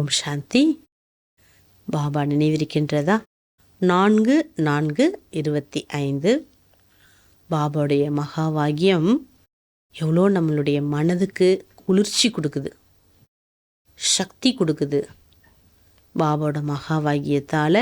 ஓம் சாந்தி. பாபா நினைவிருக்கின்றதா? 4/4/25. பாபாவுடைய மகா வாக்கியம் எவ்வளோ நம்மளுடைய மனதுக்கு குளிர்ச்சி கொடுக்குது, சக்தி கொடுக்குது. பாபாவோட மகா வாக்கியத்தால்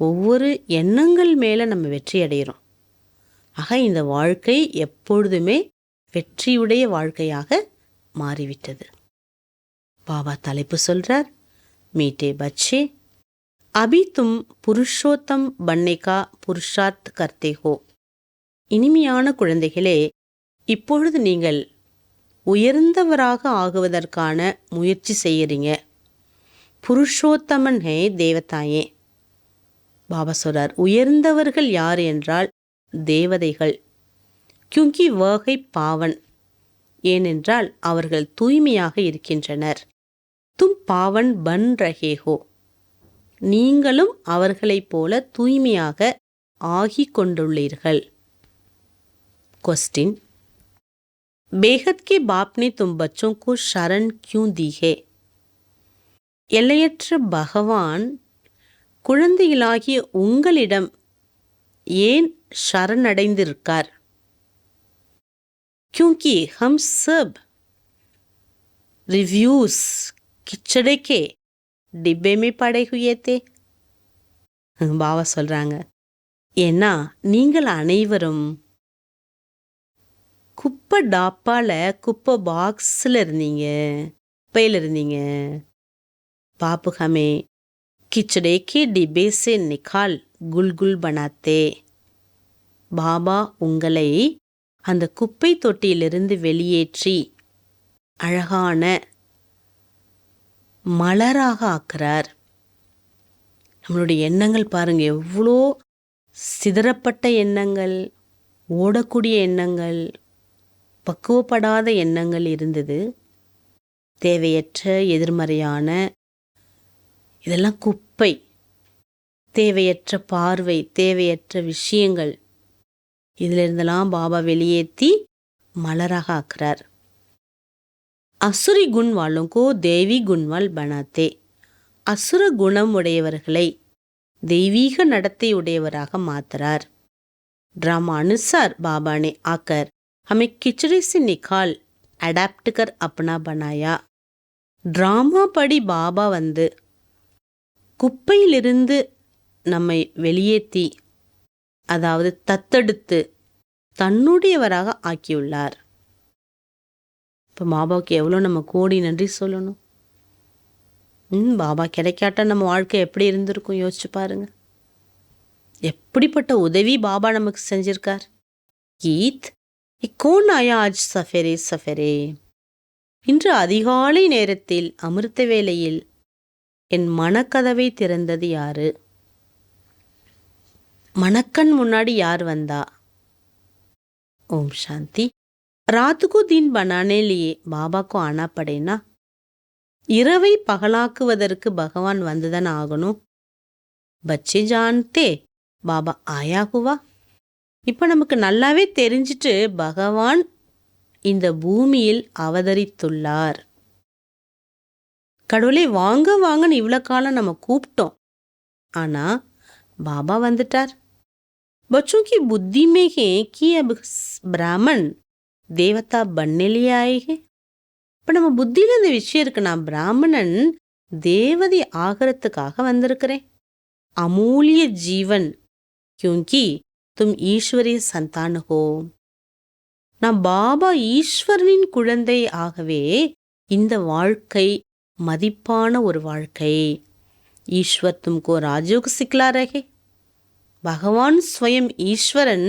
ஒவ்வொரு எண்ணங்கள் மேலே நம்ம வெற்றி அடைகிறோம். ஆக இந்த வாழ்க்கை எப்பொழுதுமே வெற்றியுடைய வாழ்க்கையாக மாறிவிட்டது. பாபா தலைப்பு சொல்றார், மீட்டே பச்சே அபி தும் புருஷோத்தம் பன்னைக்கா புருஷார்த் கர்த்தே ஹோ. இனிமையான குழந்தைகளே, இப்பொழுது நீங்கள் உயர்ந்தவராக ஆகுவதற்கான முயற்சி செய்கிறீங்க. புருஷோத்தமன் ஹே தேவதாயே. பாபா சொல்றார், உயர்ந்தவர்கள் யார் என்றால் தேவதைகள். கியூங்கி வகை பாவன், ஏனென்றால் அவர்கள் தூய்மையாக இருக்கின்றனர். தும் பாவன் பன் ரஹே ஹோ. நீங்களும் அவர்களைப் போல தூய்மையாக ஆகிக் கொண்டுள்ளீர்கள். क्वेश्चन, बेहद के बाप ने तुम बच्चों को शरण क्यों दी है? எல்லையற்ற பகவான் குழந்தைகளாகிய உங்களிடம் ஏன் சரணடைந்திருக்கார்? क्योंकि हम सब रिव्यूज किचड़े के डिब्बे में पड़े हुए थे. பாபா சொல்றாங்க, ஏன்னா நீங்கள் அனைவரும் குப்பை டாப்பால குப்பை பாக்ஸில் இருந்தீங்க, குப்பையில் இருந்தீங்க. பாப்பு ஹமே கிச்சடே கே டிபே சே நிகால் குல்குல் பனாத்தே. பாபா உங்களை அந்த குப்பை தொட்டியிலிருந்து வெளியேற்றி அழகான மலராக ஆக்குறார். நம்மளுடைய எண்ணங்கள் பாருங்க, எவ்வளோ சிதறப்பட்ட எண்ணங்கள், ஓடக்கூடிய எண்ணங்கள், பக்குவப்படாத எண்ணங்கள் இருந்தது. தேவையற்ற எதிர்மறையான இதெல்லாம் குப்பை. தேவையற்ற பார்வை, தேவையற்ற விஷயங்கள், இதிலிருந்தெல்லாம் பாபா வெளியேற்றி மலராக ஆக்குறார். அசுரி குண் வாளுங்கோ தேவி குண்வால் பனாத்தே. அசுர குணம் உடையவர்களை தெய்வீக நடத்தை உடையவராக மாத்துறார். ड्रामा अनुसार बाबा ने आकर हमें किचड़े से निकाल अडैप्ट कर अपना बनाया. ட்ராமா படி பாபா வந்து குப்பையிலிருந்து நம்மை வெளியேற்றி, அதாவது தத்தெடுத்து தன்னுடையவராக ஆக்கியுள்ளார். இப்போ பாபாவுக்கு எவ்வளோ நம்ம கோடி நன்றி சொல்லணும். பாபா கிடைக்காட்டா நம்ம வாழ்க்கை எப்படி இருந்திருக்கும் யோசிச்சு பாருங்க. எப்படிப்பட்ட உதவி பாபா நமக்கு செஞ்சிருக்கார். கீத் கோன் ஆயா ஆஜ் சஃபரே சஃபரே. இன்று அதிகாலை நேரத்தில் அமிர்த வேளையில் என் மனக்கதவை திறந்தது யாரு? மணக்கண் முன்னாடி யார் வந்தா? ஓம் சாந்தி. रात को दिन बनाने लिए बाबा को आना पड़ेना. இரவை பகலாக்குவதற்கு பகவான் வந்துதான் ஆகணும். பச்சே ஜான்தே பாபா ஆயா ஹுவா. இப்போ நமக்கு நல்லாவே தெரிஞ்சிட்டு பகவான் இந்த பூமியில் அவதரித்துள்ளார். கடவுளே வாங்க வாங்கன்னு இவ்வளோ காலம் நம்ம கூப்பிட்டோம், ஆனா பாபா வந்துட்டார். बच्चों की बुद्धि में है कि अब ब्राह्मण தேவதா பண்ணலியாயே. இப்போ நம்ம புத்தியில் இந்த விஷயம் இருக்கு, நான் பிராமணன் தேவதை ஆகிறதுக்காக வந்திருக்கிறேன். அமூல்ய ஜீவன் கியூங்கி தும் ஈஸ்வரிய சந்தான ஹோ. நான் பாபா ஈஸ்வரனின் குழந்தை, ஆகவே இந்த வாழ்க்கை மதிப்பான ஒரு வாழ்க்கை. ஈஸ்வர் தும்கோ ராஜயோக சிக்லா ரஹே. பகவான் ஸ்வயம் ஈஸ்வரன்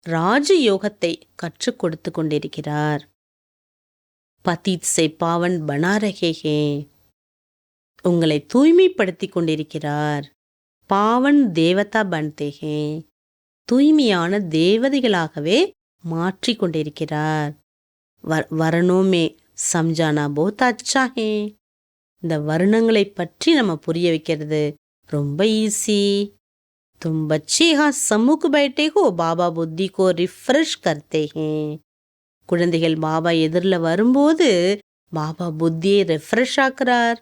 ராஜயோகத்தை கற்றுக் கொடுத்து கொண்டிருக்கிறார். பதீத் சே பாவன் பனா ரஹே ஹே. உங்களை தூய்மைப்படுத்தி கொண்டிருக்கிறார். பாவன் தேவதா பன்தே ஹே. தூய்மையான தேவதைகளாகவே மாற்றி கொண்டிருக்கிறார். வர்ணோமே சம்ஜானா போத் அச்சா ஹே. இந்த வருணங்களை பற்றி நம்ம புரிய வைக்கிறது ரொம்ப ஈஸி. तुम बच्चे यहाँ सम्मुख बैठे हो, बाबा बुद्धि को रिफ्रेश करते हैं. குழந்தைகள் பாபா எதிரில் வரும்போது பாபா புத்தியை ரெஃப்ரெஷ் ஆக்குறார்.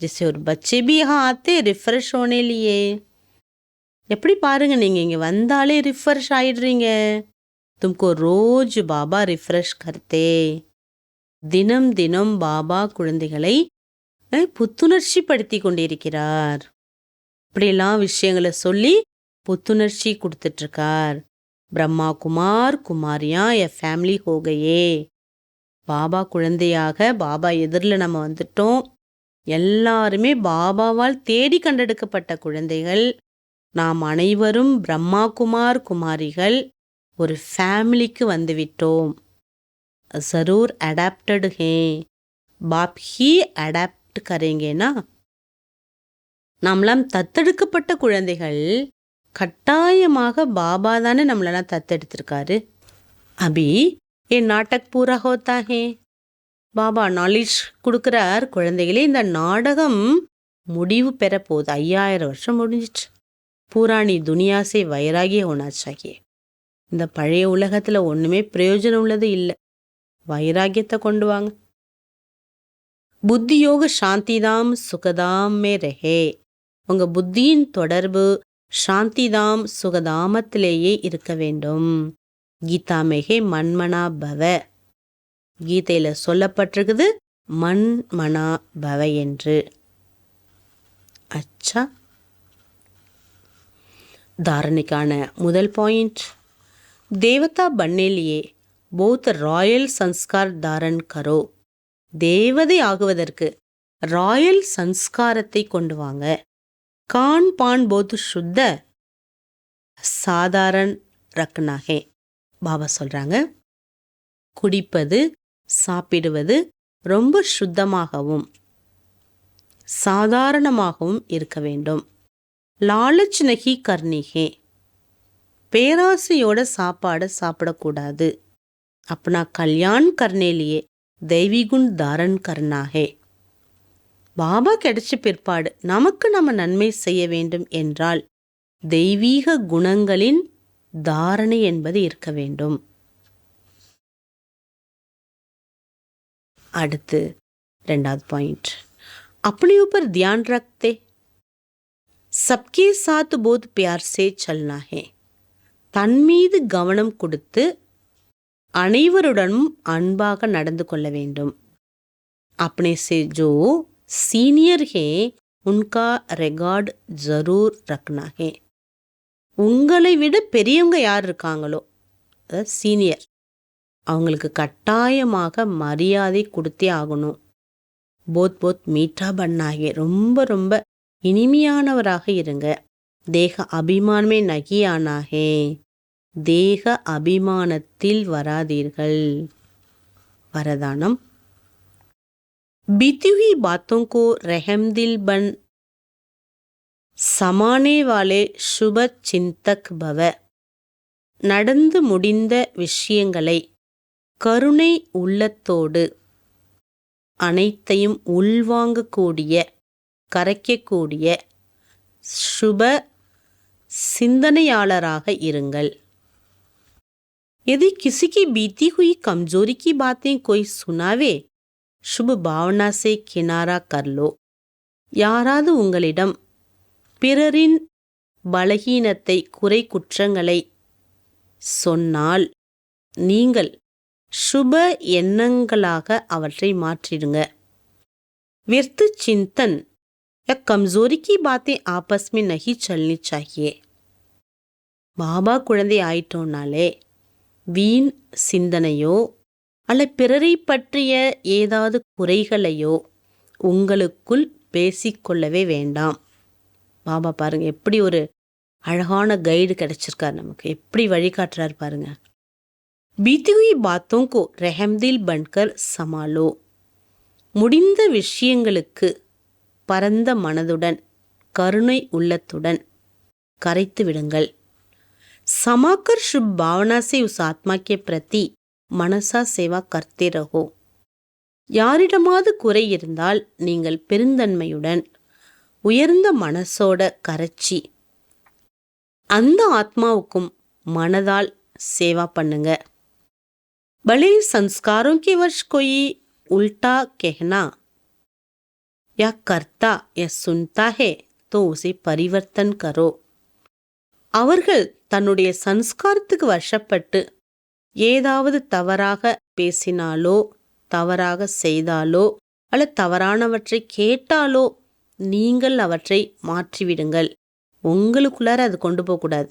जैसे और बच्चे भी यहाँ आते रिफ्रेश होने लिए. எப்படி பாருங்க, நீங்க இங்க வந்தாலே ரிஃப்ரெஷ் ஆயிடுறீங்க. तुमको रोज பாபா ரிஃப்ரெஷ் करते. தினம் தினம் பாபா குழந்தைகளை புத்துணர்ச்சி படுத்தி கொண்டிருக்கிறார். இப்படியெல்லாம் விஷயங்களை சொல்லி புத்துணர்ச்சி கொடுத்துட்டு இருக்கார். பிரம்மா குமார் குமாரியா எ ஃபேமிலி ஹோகையே. பாபா குழந்தையாக பாபா எதிரில் நம்ம வந்துட்டோம். எல்லாருமே பாபாவால் தேடி கண்டெடுக்கப்பட்ட குழந்தைகள். நாம் அனைவரும் பிரம்மா குமார் குமாரிகள். ஒரு ஃபேமிலிக்கு வந்துவிட்டோம். ஜரூர் அடாப்டடு ஹே. பாப் ஹி அடாப்ட் கரேங்கேனா. நம்மளாம் தத்தெடுக்கப்பட்ட குழந்தைகள். கட்டாயமாக பாபா தானே நம்மளெல்லாம் தத்தெடுத்திருக்காரு. அபி ஏ நாடக் பூரா ஹோத்தா ஹே. பாபா நாலேஜ் கொடுக்குறார். குழந்தைகளே, இந்த நாடகம் முடிவு பெற போகுது. 5000 வருஷம் முடிஞ்சிச்சு. பூராணி துனியாசே வைராகிய ஹோனா சாஹியே. இந்த பழைய உலகத்தில் ஒன்றுமே பிரயோஜனம் உள்ளது இல்லை. வைராகியத்தை கொண்டு வாங்க. புத்தியோக சாந்திதாம் சுகதாம் மே ரஹே. உங்கள் புத்தியின் தொடர்பு சாந்திதாம் சுகதாமத்திலேயே இருக்க வேண்டும். கீதா மேகே மன்மனா பவ. கீதையில் சொல்லப்பட்டிருக்குது மன்மனா பவ என்று. அச்சா, தாரணைக்கான முதல் பாயிண்ட், தேவதா பன்னேலியே போத் ராயல் சன்ஸ்கார் தாரன் கரோ. தேவதை ஆகுவதற்கு ராயல் சன்ஸ்காரத்தை கொண்டு வாங்க. கான் பான் போத் சுத்த சாதாரண ரக்னாகே. பாபா சொல்றாங்க, குடிப்பது சாப்பிடுவது ரொம்ப சுத்தமாகவும் சாதாரணமாகவும் இருக்க வேண்டும். லாலச் நஹி கர்னிகே. பேராசையோட சாப்பாடு சாப்பிடக்கூடாது. அப்பனா கல்யாண் கர்னேலியே தெய்வீகுண் தாரன் கர்னாகே. பாபா கிடைச்ச பிற்பாடு நமக்கு நம்ம நன்மை செய்ய வேண்டும் என்றால் தெய்வீக குணங்களின் தாரணை என்பது இருக்க வேண்டும். அடுத்து 2வது பாயிண்ட், अपने ऊपर ध्यान रखते सबके साथ बहुत प्यार से चलना है. தன் மீது கவனம் கொடுத்து அனைவருடனும் அன்பாக நடந்து கொள்ள வேண்டும். अपने से जो सीनियर है उनका रिकॉर्ड जरूर रखना है. உங்களை விட பெரியவங்க யார் இருக்காங்களோ, சீனியர், அவங்களுக்கு கட்டாயமாக மரியாதை கொடுத்தே ஆகணும். போத் போத் மீட்டா பண்ணாகே. ரொம்ப ரொம்ப இனிமையானவராக இருங்க. தேக அபிமானமே நகியானாகே. தேக அபிமானத்தில் வராதீர்கள். வரதானம், बीती हुई बातों को रहम दिल बन समाने वाले शुभ चिंतक भव. நடந்து முடிந்த விஷயங்களை கருணை உள்ளத்தோடு அனைத்தையும் உள்வாங்கக்கூடிய கரைக்கக்கூடிய சுப சிந்தனையாளராக இருங்கள். यदि किसी की बीती हुई कमजोरी की बातें कोई सुनावे शुभ भावना से किनारा कर लो. யாராவது உங்களிடம் பிறரின் பலகீனத்தை குறை குற்றங்களை சொன்னால் நீங்கள் சுப எண்ணங்களாக அவற்றை மாற்றிடுங்க. व्यर्थ चिंतन या कमजोरी की बातें आपस में नहीं चलनी चाहिए. பாபா குழந்தை ஆயிட்டோம்னாலே வீண் சிந்தனையோ அல்ல பிறரை பற்றிய ஏதாவது குறைகளையோ உங்களுக்குள் பேசிக்கொள்ளவே வேண்டாம். பாபா பாருங்க எப்படி ஒரு அழகான கைடு கிடைச்சிருக்கார் நமக்கு, எப்படி வழிகாட்டுறார் பாருங்க. बीती हुई बातों को रहमदिल बनकर संभालो. முடிந்த விஷயங்களுக்கு பரந்த மனதுடன் கருணை உள்ளத்துடன் கரைத்து விடுங்கள். समाकर शुभ भावना से उस आत्मा के प्रति மனசா சேவா கர்த்தே ரஹோ. யாரிடமாவது குறை இருந்தால் நீங்கள் பெருந்தன்மையுடன் உயர்ந்த மனசோட கரைச்சி அந்த ஆத்மாவுக்கும் மனதால் சேவா பண்ணுங்க. भले संस्कारों के वर्ष कोई उल्टा कहना या कर्ता या सुनता है तो उसे परिवर्तन करो. அவர்கள் தன்னுடைய சன்ஸ்காரத்துக்கு வசப்பட்டு ஏதாவது தவறாக பேசினாலோ தவறாக செய்தாலோ அல்லது தவறானவற்றை கேட்டாலோ நீங்கள் அவற்றை மாற்றிவிடுங்கள். உங்களுக்குள்ளார அது கொண்டு போகக்கூடாது.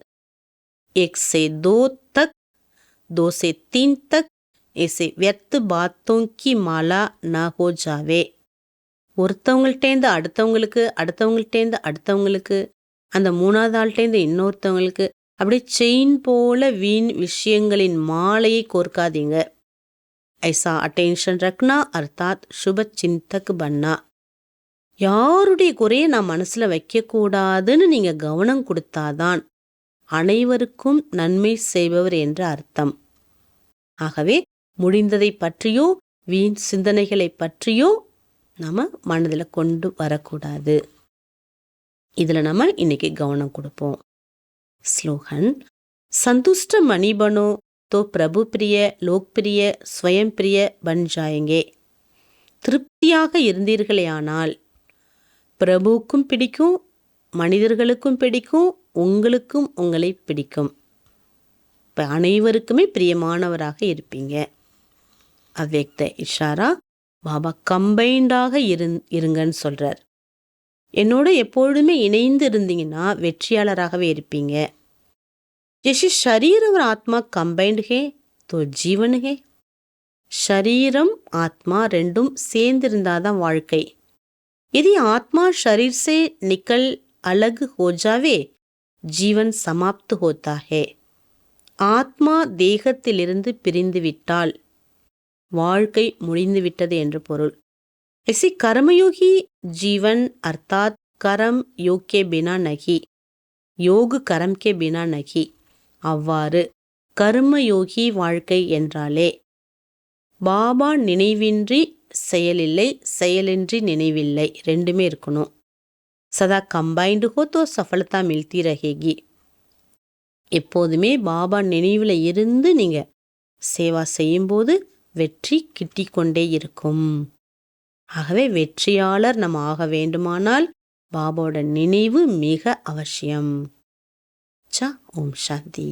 एक से दो तक, 2 से 3 तक ऐसे व्यर्थ बातों की माला ना हो जावे. ஒருத்தவங்கள்ட்டேந்து அடுத்தவங்களுக்கு, அடுத்தவங்கள்ட்டேந்து அடுத்தவங்களுக்கு, அந்த மூணாவது ஆள்கிட்டேந்து இன்னொருத்தவங்களுக்கு, அப்படியே செயின் போல வீண் விஷயங்களின் மாலையை கோர்க்காதீங்க. ஐசா அட்டென்ஷன் ரக்னா அர்த்தாத் சுப சிந்தக் பன்னா. யாருடைய குறையை நான் மனசுல வைக்கக்கூடாதுன்னு நீங்க கவனம் கொடுத்தாதான் அனைவருக்கும் நன்மை செய்பவர் என்ற அர்த்தம். ஆகவே முடிந்ததை பற்றியோ வீண் சிந்தனைகளை பற்றியோ நம்ம மனதில் கொண்டு வரக்கூடாது. இதில் நம்ம இன்னைக்கு கவனம் கொடுப்போம். ஸ்லோகன். சந்துஷ்ட மணிபனோ தோ பிரபு பிரிய லோக்பிரிய ஸ்வயம் பிரிய பன் ஜாயங்கே. திருப்தியாக இருந்தீர்களேயானால் பிரபுவுக்கும் பிடிக்கும், மனிதர்களுக்கும் பிடிக்கும், உங்களுக்கும் உங்களை பிடிக்கும். இப்போ அனைவருக்குமே பிரியமானவராக இருப்பீங்க. அவ்யக்த இஷாரா. பாபா கம்பைண்டாக இருங்கன்னு சொல்கிறார். என்னோட எப்பொழுதுமே இணைந்து இருந்தீங்கன்னா வெற்றியாளராகவே இருப்பீங்க. ஜெசி ஷரீர் और ஆத்மா கம்பைண்ட் ஹே தோ ஜீவன் ஹே. ஷரீரம் ஆத்மா ரெண்டும் சேர்ந்திருந்தாதான் வாழ்க்கை. यदि आत्मा शरीर से निकल अलग हो जावे जीवन समाप्त होता है. ஆத்மா தேகத்திலிருந்து பிரிந்து விட்டால் வாழ்க்கை முடிந்து விட்டது என்று பொருள். ऐसे कर्मयोगी जीवन अर्थात कर्म योग के बिना नहीं, योग कर्म के बिना नहीं. அவ்வாறு கர்மயோகி வாழ்க்கை என்றாலே பாபா நினைவின்றி செயலில்லை, செயலின்றி நினைவில்லை, ரெண்டுமே இருக்கணும். சதா கம்பைண்டு ஹோ தோ சஃபலதா மில்தி ரஹேகி. எப்போதுமே பாபா நினைவில் இருந்து நீங்கள் சேவா செய்யும்போது வெற்றி கிட்டிக்கொண்டே இருக்கும். ஆகவே வெற்றியாளர் நம்ம ஆக வேண்டுமானால் பாபாவோட நினைவு மிக அவசியம். ஓம் சாந்தி.